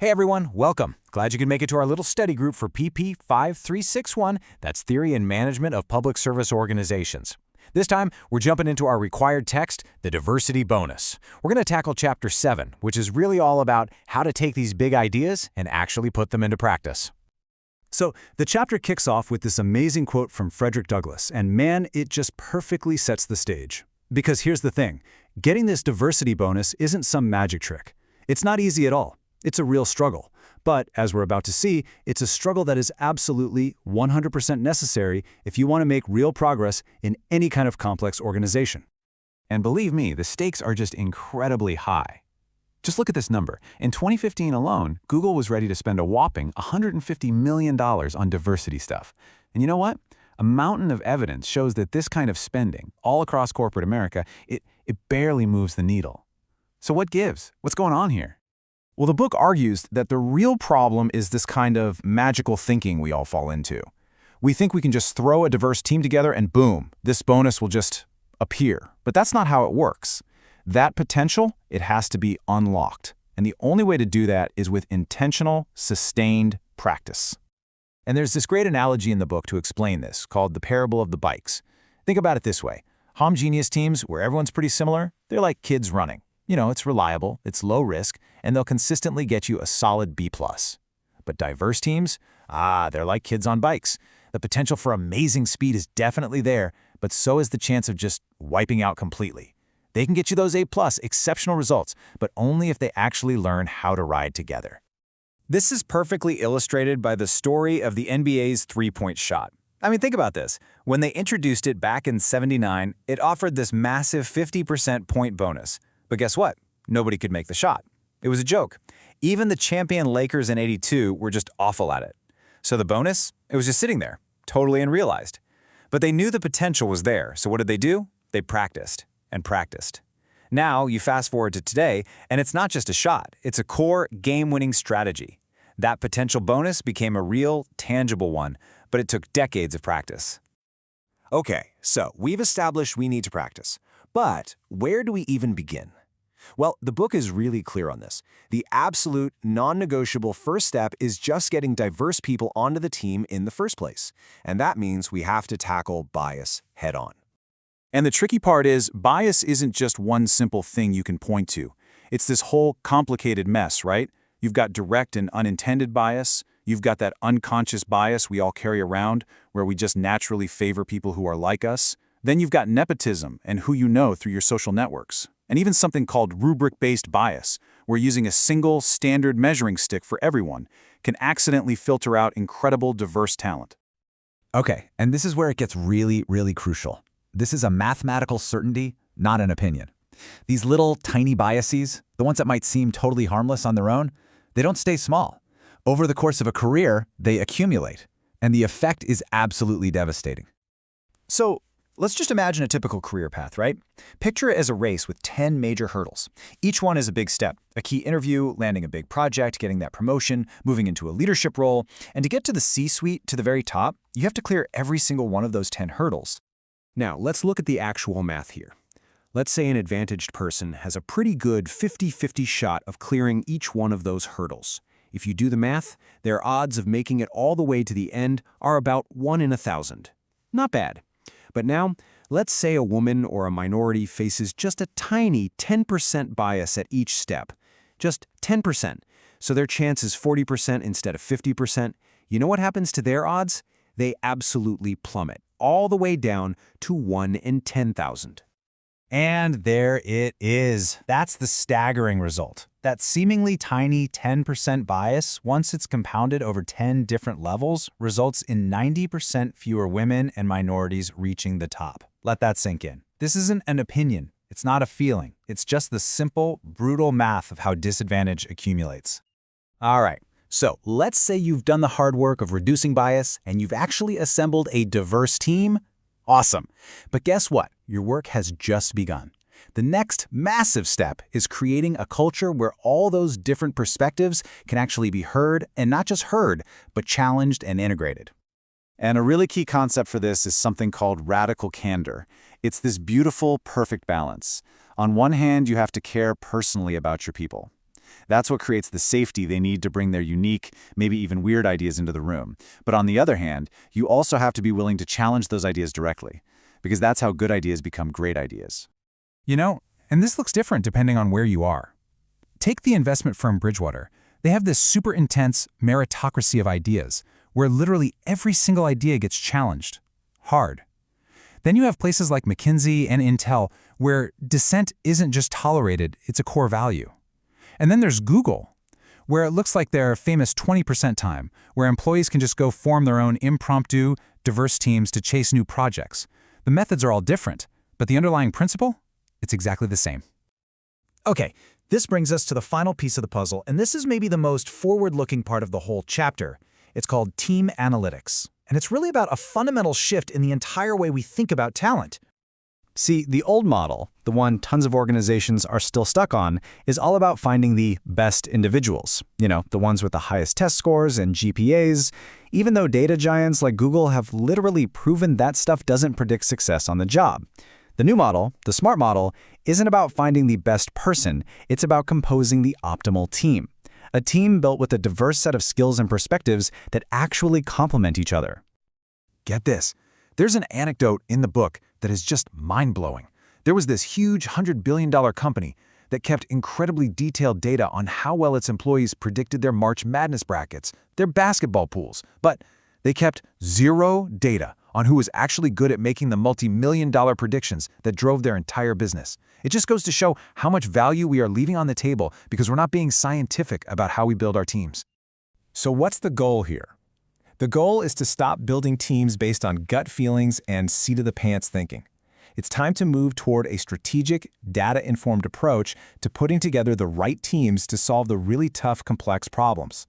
Hey everyone, welcome. Glad you can make it to our little study group for PP 5361. That's Theory and Management of Public Service Organizations. This time, we're jumping into our required text, the Diversity Bonus. We're going to tackle Chapter 7, which is really all about how to take these big ideas and actually put them into practice. So, the chapter kicks off with this amazing quote from Frederick Douglass, and man, it just perfectly sets the stage. Because here's the thing, getting this diversity bonus isn't some magic trick. It's not easy at all. It's a real struggle. But, as we're about to see, it's a struggle that is absolutely 100% necessary if you want to make real progress in any kind of complex organization. And believe me, the stakes are just incredibly high. Just look at this number. In 2015 alone, Google was ready to spend a whopping $150 million on diversity stuff. And you know what? A mountain of evidence shows that this kind of spending, all across corporate America, it barely moves the needle. So what gives? What's going on here? Well, the book argues that the real problem is this kind of magical thinking we all fall into. We think we can just throw a diverse team together and boom, this bonus will just appear. But that's not how it works. That potential, it has to be unlocked. And the only way to do that is with intentional, sustained practice. And there's this great analogy in the book to explain this, called the parable of the bikes. Think about it this way. Homogeneous teams, where everyone's pretty similar, they're like kids running. You know, it's reliable, it's low risk, and they'll consistently get you a solid B+. But diverse teams? They're like kids on bikes. The potential for amazing speed is definitely there, but so is the chance of just wiping out completely. They can get you those A+, exceptional results, but only if they actually learn how to ride together. This is perfectly illustrated by the story of the NBA's three-point shot. I mean, think about this. When they introduced it back in '79, it offered this massive 50% point bonus. But guess what? Nobody could make the shot. It was a joke. Even the champion Lakers in '82 were just awful at it. So the bonus? It was just sitting there, totally unrealized. But they knew the potential was there, so what did they do? They practiced. And practiced. Now, you fast forward to today, and it's not just a shot, it's a core game-winning strategy. That potential bonus became a real, tangible one, but it took decades of practice. Okay, so we've established we need to practice. But where do we even begin? Well, the book is really clear on this. The absolute, non-negotiable first step is just getting diverse people onto the team in the first place. And that means we have to tackle bias head-on. And the tricky part is, bias isn't just one simple thing you can point to. It's this whole complicated mess, right? You've got direct and unintended bias. You've got that unconscious bias we all carry around, where we just naturally favor people who are like us. Then you've got nepotism and who you know through your social networks. And even something called rubric-based bias, where using a single, standard measuring stick for everyone can accidentally filter out incredible, diverse talent. Okay, and this is where it gets really, really crucial. This is a mathematical certainty, not an opinion. These little tiny biases, the ones that might seem totally harmless on their own, they don't stay small. Over the course of a career, they accumulate, and the effect is absolutely devastating. So, let's just imagine a typical career path, right? Picture it as a race with 10 major hurdles. Each one is a big step, a key interview, landing a big project, getting that promotion, moving into a leadership role. And to get to the C-suite, to the very top, you have to clear every single one of those 10 hurdles. Now, let's look at the actual math here. Let's say an advantaged person has a pretty good 50-50 shot of clearing each one of those hurdles. If you do the math, their odds of making it all the way to the end are about 1 in 1,000. Not bad. But now, let's say a woman or a minority faces just a tiny 10% bias at each step. Just 10%. So their chance is 40% instead of 50%. You know what happens to their odds? They absolutely plummet, all the way down to 1 in 10,000. And there it is. That's the staggering result. That seemingly tiny 10% bias, once it's compounded over 10 different levels, results in 90% fewer women and minorities reaching the top. Let that sink in. This isn't an opinion. It's not a feeling. It's just the simple, brutal math of how disadvantage accumulates. All right. So let's say you've done the hard work of reducing bias and you've actually assembled a diverse team. Awesome. But guess what? Your work has just begun. The next massive step is creating a culture where all those different perspectives can actually be heard, and not just heard, but challenged and integrated. And a really key concept for this is something called radical candor. It's this beautiful, perfect balance. On one hand, you have to care personally about your people. That's what creates the safety they need to bring their unique, maybe even weird ideas into the room. But on the other hand, you also have to be willing to challenge those ideas directly, because that's how good ideas become great ideas. You know, and this looks different depending on where you are. Take the investment firm Bridgewater. They have this super intense meritocracy of ideas, where literally every single idea gets challenged. Hard. Then you have places like McKinsey and Intel, where dissent isn't just tolerated, it's a core value. And then there's Google, where it looks like their famous 20% time, where employees can just go form their own impromptu, diverse teams to chase new projects. The methods are all different, but the underlying principle? It's exactly the same. Okay, this brings us to the final piece of the puzzle, and this is maybe the most forward-looking part of the whole chapter. It's called team analytics, and it's really about a fundamental shift in the entire way we think about talent. See, the old model, the one tons of organizations are still stuck on, is all about finding the best individuals. You know, the ones with the highest test scores and GPAs, even though data giants like Google have literally proven that stuff doesn't predict success on the job. The new model, the SMART model, isn't about finding the best person, it's about composing the optimal team. A team built with a diverse set of skills and perspectives that actually complement each other. Get this. There's an anecdote in the book that is just mind-blowing. There was this huge $100 billion company that kept incredibly detailed data on how well its employees predicted their March Madness brackets, their basketball pools, but they kept zero data on who was actually good at making the multi-million-dollar predictions that drove their entire business. It just goes to show how much value we are leaving on the table because we're not being scientific about how we build our teams. So what's the goal here? The goal is to stop building teams based on gut feelings and seat-of-the-pants thinking. It's time to move toward a strategic, data-informed approach to putting together the right teams to solve the really tough, complex problems.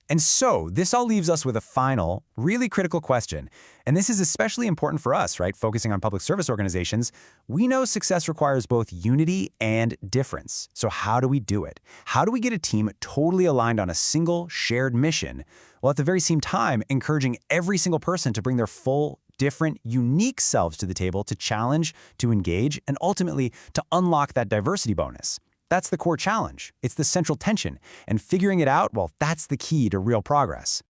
And so, this all leaves us with a final, really critical question. And this is especially important for us, right? Focusing on public service organizations. We know success requires both unity and difference. So how do we do it? How do we get a team totally aligned on a single, shared mission, while at the very same time encouraging every single person to bring their full, different, unique selves to the table to challenge, to engage, and ultimately to unlock that diversity bonus? That's the core challenge. It's the central tension. And figuring it out, well, that's the key to real progress.